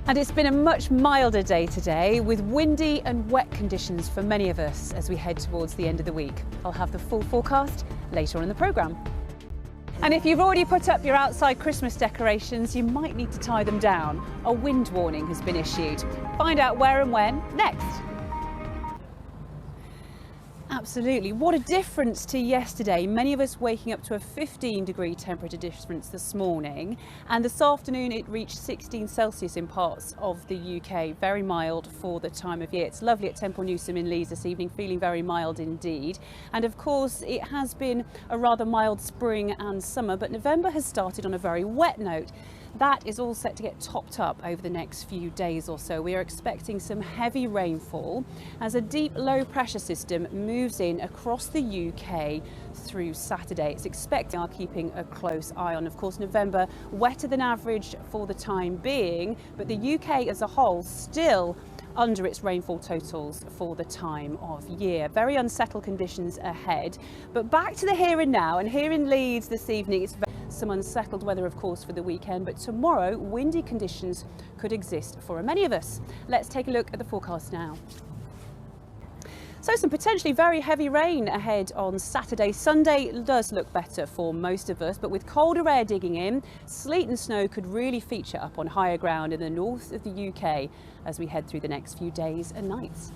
And it's been a much milder day today, with windy and wet conditions for many of us as we head towards the end of the week. I'll have the full forecast later on in the programme. And if you've already put up your outside Christmas decorations, you might need to tie them down. A wind warning has been issued. Find out where and when next. Absolutely. What a difference to yesterday. Many of us waking up to a 15-degree temperature difference this morning, and this afternoon it reached 16 Celsius in parts of the UK. Very mild for the time of year. It's lovely at Temple Newsome in Leeds this evening, feeling very mild indeed. And of course it has been a rather mild spring and summer, but November has started on a very wet note. That is all set to get topped up over the next few days or so. We are expecting some heavy rainfall as a deep low pressure system moves in across the UK through Saturday. It's expected, are keeping a close eye on. Of course, November wetter than average for the time being, but the UK as a whole still under its rainfall totals for the time of year. Very unsettled conditions ahead, but back to the here and now. And here in Leeds this evening, it's some unsettled weather, of course, for the weekend, but tomorrow windy conditions could exist for many of us. Let's take a look at the forecast now. So some potentially very heavy rain ahead on Saturday. Sunday does look better for most of us, but with colder air digging in, sleet and snow could really feature up on higher ground in the north of the UK as we head through the next few days and nights.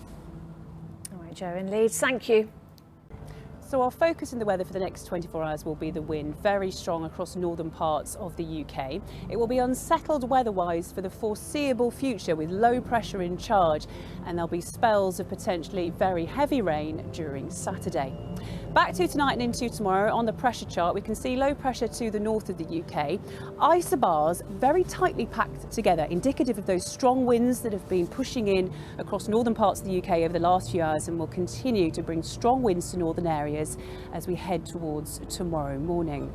All right, Jo in Leeds, thank you. So our focus in the weather for the next 24 hours will be the wind, very strong across northern parts of the UK. It will be unsettled weather-wise for the foreseeable future with low pressure in charge, and there'll be spells of potentially very heavy rain during Saturday. Back to tonight and into tomorrow. On the pressure chart we can see low pressure to the north of the UK. Isobars very tightly packed together, indicative of those strong winds that have been pushing in across northern parts of the UK over the last few hours and will continue to bring strong winds to northern areas as we head towards tomorrow morning.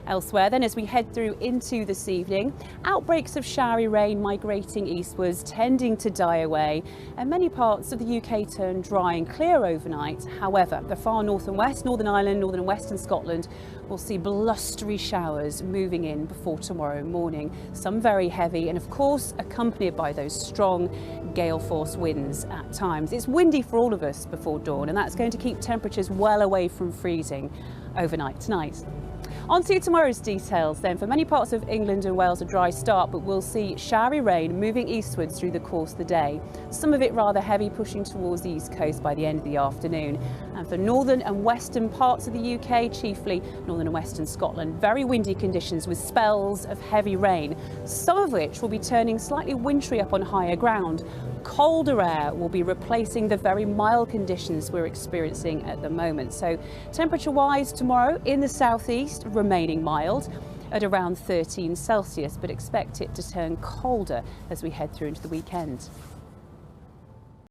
Elsewhere then, as we head through into this evening, outbreaks of showery rain migrating eastwards, tending to die away, and many parts of the UK turn dry and clear overnight. However, the far north and west, Northern Ireland, northern and western Scotland will see blustery showers moving in before tomorrow morning, some very heavy and of course accompanied by those strong gale force winds at times. It's windy for all of us before dawn, and that's going to keep temperatures well away from freezing overnight tonight. On to tomorrow's details then. For many parts of England and Wales, a dry start, but we'll see showery rain moving eastwards through the course of the day. Some of it rather heavy, pushing towards the east coast by the end of the afternoon. And for northern and western parts of the UK, chiefly northern and western Scotland, very windy conditions with spells of heavy rain, some of which will be turning slightly wintry up on higher ground. Colder air will be replacing the very mild conditions we're experiencing at the moment. So temperature-wise tomorrow in the southeast, remaining mild at around 13 Celsius, but expect it to turn colder as we head through into the weekend.